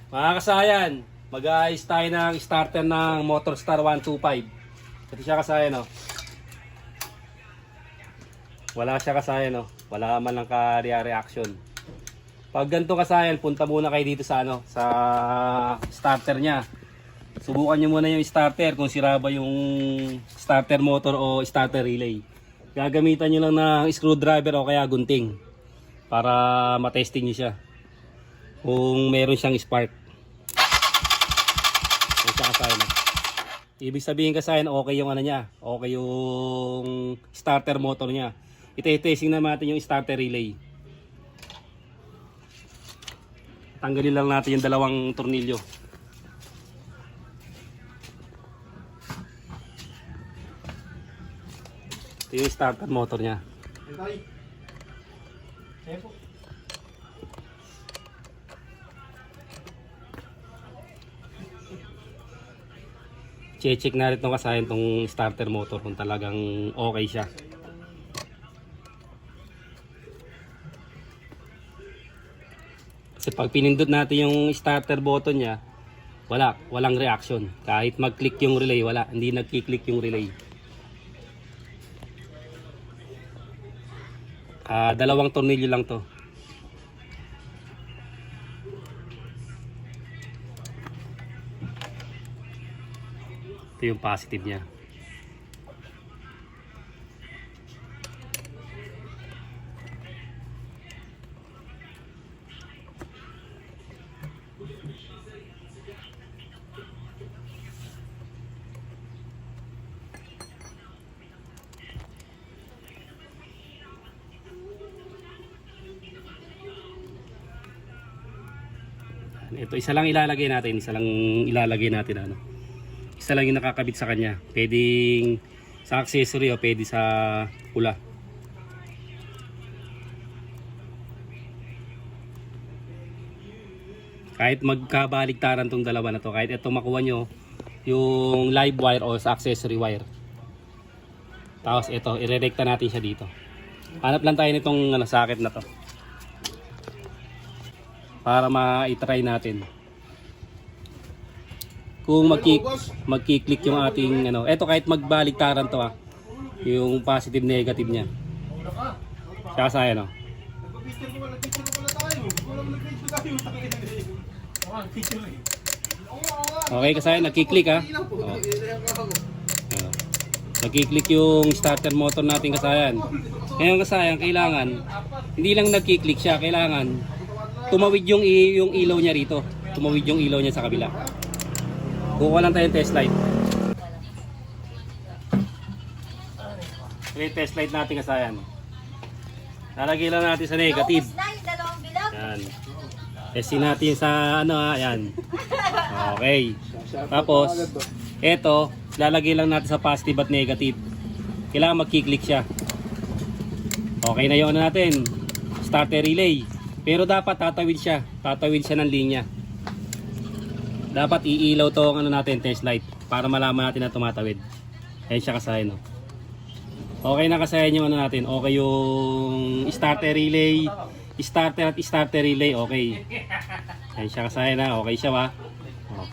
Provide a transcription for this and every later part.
Mga kasayan, mag-aayos tayo ng starter ng Motorstar 125. Ito siya kasayan, no? Wala siya kasayan, no? Wala man lang ka-reaction. Pag ganito kasayan, punta muna kayo dito sa sa starter niya. Subukan nyo muna yung starter kung sira ba yung starter motor o starter relay. Gagamitan nyo lang ng screwdriver o kaya gunting para matesting nyo siya kung meron siyang spark. Kung siya kasayan, no? Ibig sabihin kasayan, okay yung niya, okay yung starter motor niya. Ite-testing na natin yung starter relay. Tanggalin lang natin yung dalawang tornilyo. Ito yung starter motor niya. Check na rin itong kasayan itong starter motor kung talagang okay siya. Kasi pag pinindot natin yung starter button niya, walang reaction. Kahit mag-click yung relay, hindi nagki-click yung relay. Dalawang tornilyo lang to. Ito yung positive niya. Ito isa lang ilalagay natin, Isa lang yung nakakabit sa kanya. Pwedeng sa accessory o pwede sa pula. Kahit magkabaligtaran tong dalawa na to, kahit ito makuha nyo yung live wire o sa accessory wire. Tapos ito, irerekta natin siya dito. Hanap lang tayo nitong socket na to para ma-try natin kung magki-click yung ating eto kahit magbaligtaran to yung positive negative niya. Kaya no. Okay kasi nagki-click nagki-click yung starter motor natin kasayan. Ngayon kasayan kailangan hindi lang nagki-click siya, kailangan tumawid yung ilaw niya rito. Tumawid yung ilaw niya sa kabila. Kukuha lang tayong test light. Okay, test light natin kasayan. Lalagay lang natin sa negative. Yan. Testin natin sa yan. Okay. Tapos, eto, lalagay lang natin sa positive at negative. Kailangan magki-click siya. Okay na yun natin. Starter relay. Pero dapat tatawid siya ng linya. Dapat iilaw to ang natin, test light, para malaman natin na tumatawid. Ayan siya kasayan, no. Okay na kasayan yung natin. Okay yung starter relay, starter relay, okay. Ayan siya kasayan na, okay siya ba? Oh.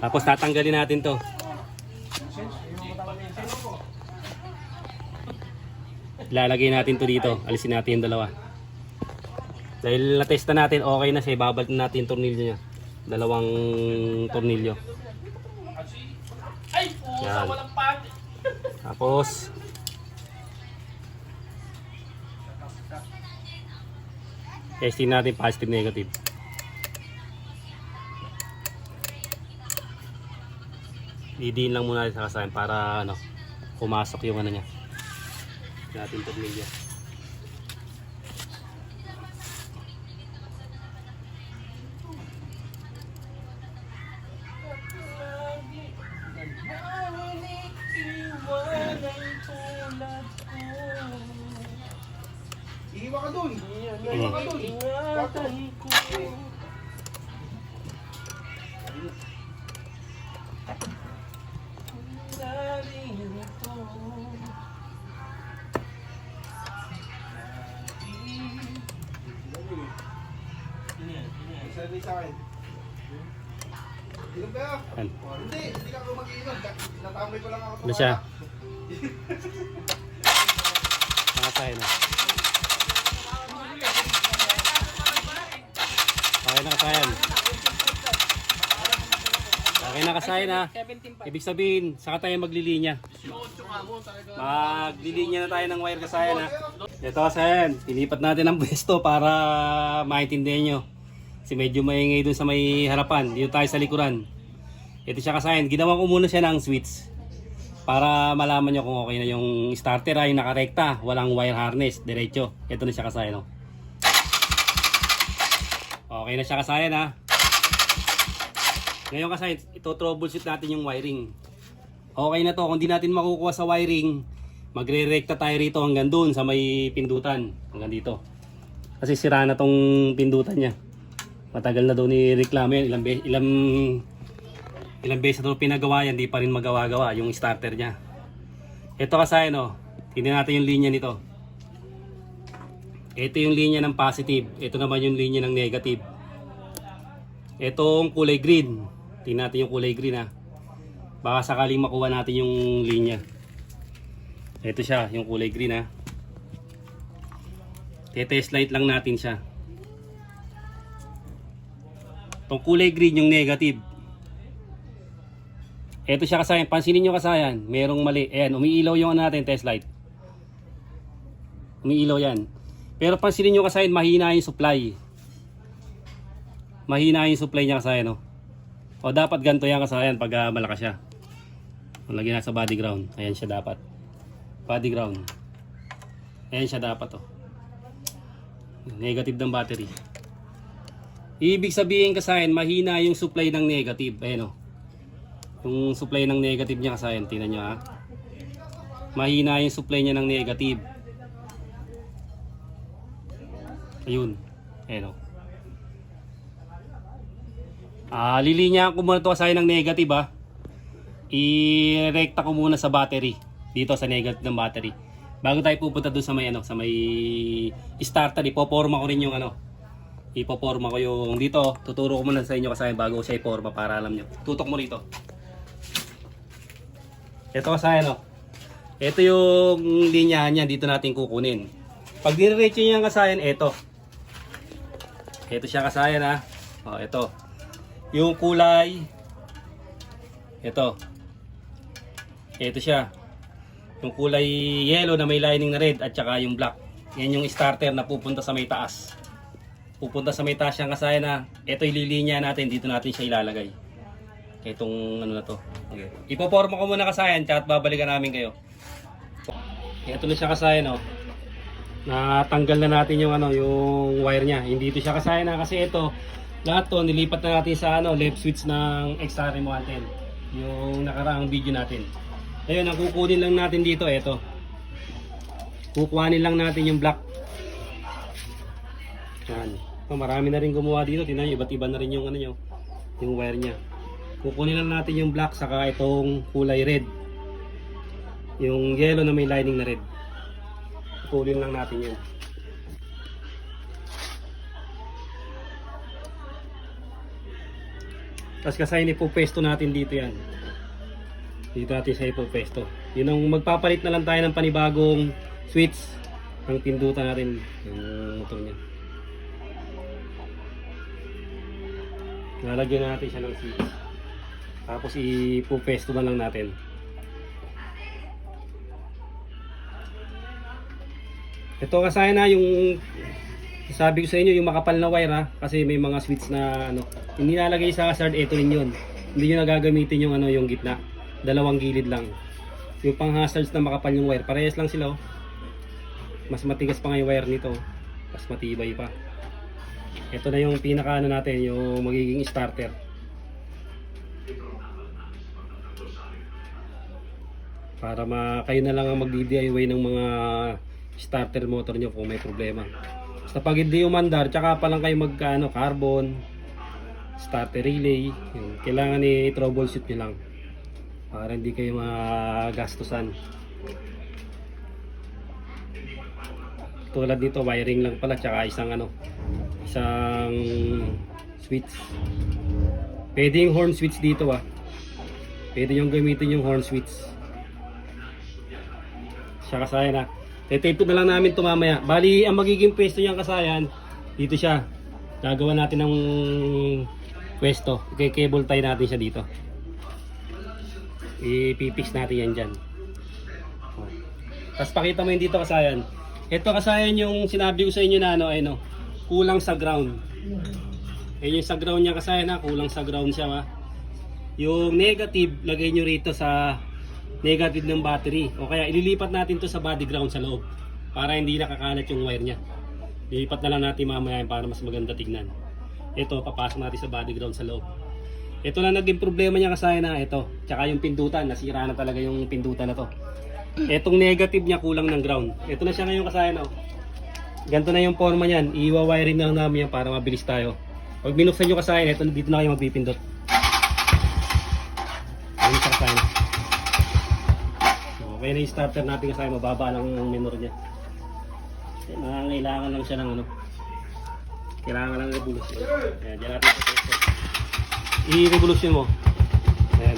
Tapos tatanggalin natin to. Lalagay natin to dito. Alisin natin yung dalawa. Dahil na-testa natin, okay na siya. Babalik natin yung tornilyo niya. Dalawang tornilyo. Yan. Tapos, testing natin positive negative. Didiin lang muna sa kasayan para pumasok yung niya. Natin tornilyo. Iiwa ka dun. Iiwa ka dun. Isa sa akin. Inom kayo? Yan. Hindi ka ako mag-inom. Natamay ko lang ako. Ano siya? Nakasaya na. Okay na kasayan. Okay na kasayan ha. Ibig sabihin, saka tayo maglilinya. Maglilinya na tayo ng wire kasayan ha. Ito kasayan, ilipat natin ang pwesto para maintindihan nyo. Kasi medyo maingay dun sa may harapan. Dito tayo sa likuran. Ito siya kasayan, ginawa ko muna siya ng switch. Para malaman nyo kung okay na yung starter ay nakarekta. Walang wire harness, diretso. Ito na siya kasayan oh. Okay na siya kasayan ha. Ngayon kasayan, ito troubleshoot natin yung wiring. Okay na to, kung di natin makukuha sa wiring, magre-rekta tayo rito hanggang doon sa may pindutan. Hanggang dito. Kasi sira na tong pindutan niya. Matagal na doon ni-reklamo yan. Ilang beses na ito pinagawa yan, di pa rin magawa-gawa yung starter niya. Ito kasayan oh, tingnan natin yung linya nito. Ito yung linya ng positive. Ito naman yung linya ng negative. Itong kulay green. Tingnan natin yung kulay green ha. Baka sakaling makuha natin yung linya. Ito siya, yung kulay green ha. Test light lang natin siya. Itong kulay green yung negative. Ito siya kasayan. Pansinin nyo kasayan. Merong mali. Ayan, umiilaw yung ano natin, test light. Umiilaw yan. Pero pansinin nyo kasayan, mahina yung supply. Mahina yung supply niya kasayan, no? O dapat ganito yan kasayan pag malakas siya. Lagyan na sa body ground. Ayan siya dapat. Body ground. Ayan siya dapat, oh. Negative ng battery. Ibig sabihin kasayan, mahina yung supply ng negative. Ayan, oh. Yung supply ng negative niya kasayan, tingnan nyo, ha. Mahina yung supply niya ng negative. Ayun. Ayan o. Lilinya ko muna ito kasaya ng negative ha. I-rekta ko muna sa battery. Dito sa negative ng battery. Bago tayo pupunta doon sa may ano, sa may starter, ipoporma ko rin yung ano. Ipoporma ko yung dito. Tuturo ko muna sa inyo kasaya bago ko siya iporma para alam nyo. Tutok mo rito. Ito kasaya no. Ito yung linyahan niya, dito natin kukunin. Pag diretso niya kasayan, ito. Ito siya kasayan ha. O, ito. Yung kulay. Ito. Ito siya. Yung kulay yellow na may lining na red at saka yung black. Yan yung starter na pupunta sa may taas. Pupunta sa may taas siyang kasayan na. Ito ililinya natin. Dito natin siya ilalagay. Itong ano na to. Okay. Ipoporma ko muna kasayan at babalikan namin kayo. Ito na siya kasayan oh. Natanggal na natin yung ano, yung wire niya. Hindi ito siya kasaya na kasi ito lahat to nilipat na natin sa ano, left switch ng XRM110. Yung nakaraang video natin. Ayun, ang kukunin lang natin dito, ito. Kukuhanin lang natin yung black. Yan. Marami na rin gumawa dito. Tingnan niyo, iba't iba na rin yung ano niyo, yung wire niya. Kukunin lang natin yung black saka itong kulay red. Yung yellow na may lining na red. Kunin lang natin yun. Tapos kasayin ipupesto natin dito yan. Dito natin sa ipupesto. Yun ang magpapalit na lang tayo ng panibagong switch ng pindutan natin. Yung motor niya. Lalagyan natin siya ng switch. Tapos ipupesto na lang natin. Ito kasaya na yung sabi ko sa inyo yung makapal na wire ha, kasi may mga switch na ano, hindi nalagay sa hazard, ito rin yun. Hindi nyo nagagamitin yung ano, yung gitna. Dalawang gilid lang. Yung pang hazards na makapal yung wire, parehas lang sila oh. Mas matigas pa nga yung wire nito. Mas matibay pa. Ito na yung pinaka ano natin, yung magiging starter. Para kayo na lang ang mag-DIY ng mga starter motor nyo kung may problema. Basta pag hindi umandar, tsaka pa lang kayo magkano, carbon, starter relay, yun. Kailangan i-troubleshoot nyo lang para hindi kayo magastusan. Tulad dito, wiring lang pala, tsaka isang ano, isang switch. Pwede yung horn switch dito ah. Pwede yung gamitin yung horn switch. Siya kasayan ah. Tetape na lang namin ito mamaya. Bali, ang magiging pwesto niyang kasayan, dito siya. Gagawa natin ng pwesto. I-cable tie natin siya dito. Ipipix natin yan dyan. Tapos pakita mo yung dito kasayan. Ito kasayan yung sinabi ko sa inyo na ano, kulang sa ground. Yan yung sa ground niya kasayan ha, kulang sa ground siya ha. Yung negative, lagay nyo rito sa negative ng battery. O kaya ililipat natin to sa body ground sa loob. Para hindi nakakalat yung wire niya. Lilipat na lang natin mamaya para mas maganda tignan. Ito, papasok natin sa body ground sa loob. Ito na naging problema niya kasayan na ito. Tsaka yung pindutan, nasira na talaga yung pindutan na to. Etong negative niya kulang ng ground. Ito na siya ngayon kasayan. Ganito na yung forma niyan. Iwa-wiring na lang namin yan para mabilis tayo. Pag binuksan nyo kasayan, ito dito na kayo magpipindot. Ayun siya kasayan. Okay na yung starter natin kasayan. Mababa lang ang minor niya. Kailangan lang siya ng ano. Kailangan lang ng revolution. Ayan, dyan natin ito. I-revolution mo. Ayan.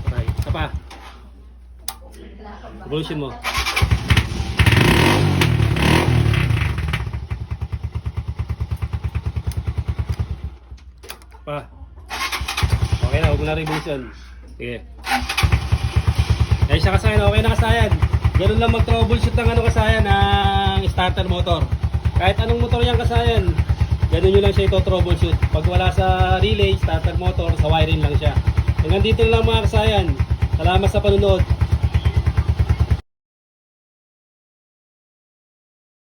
Okay, isa pa. Revolution mo. Pa. Okay na, huwag mo na revolution. Sige. Ayan siya kasayan, okay na kasayan. Ganun lang mag-troubleshoot ng ano kasayan, ng starter motor. Kahit anong motor yan kasayan, ganun nyo lang siya ito troubleshoot. Pag wala sa relay, starter motor, sa wiring lang siya. Hanggang dito lang mga kasayan. Salamat sa panunod.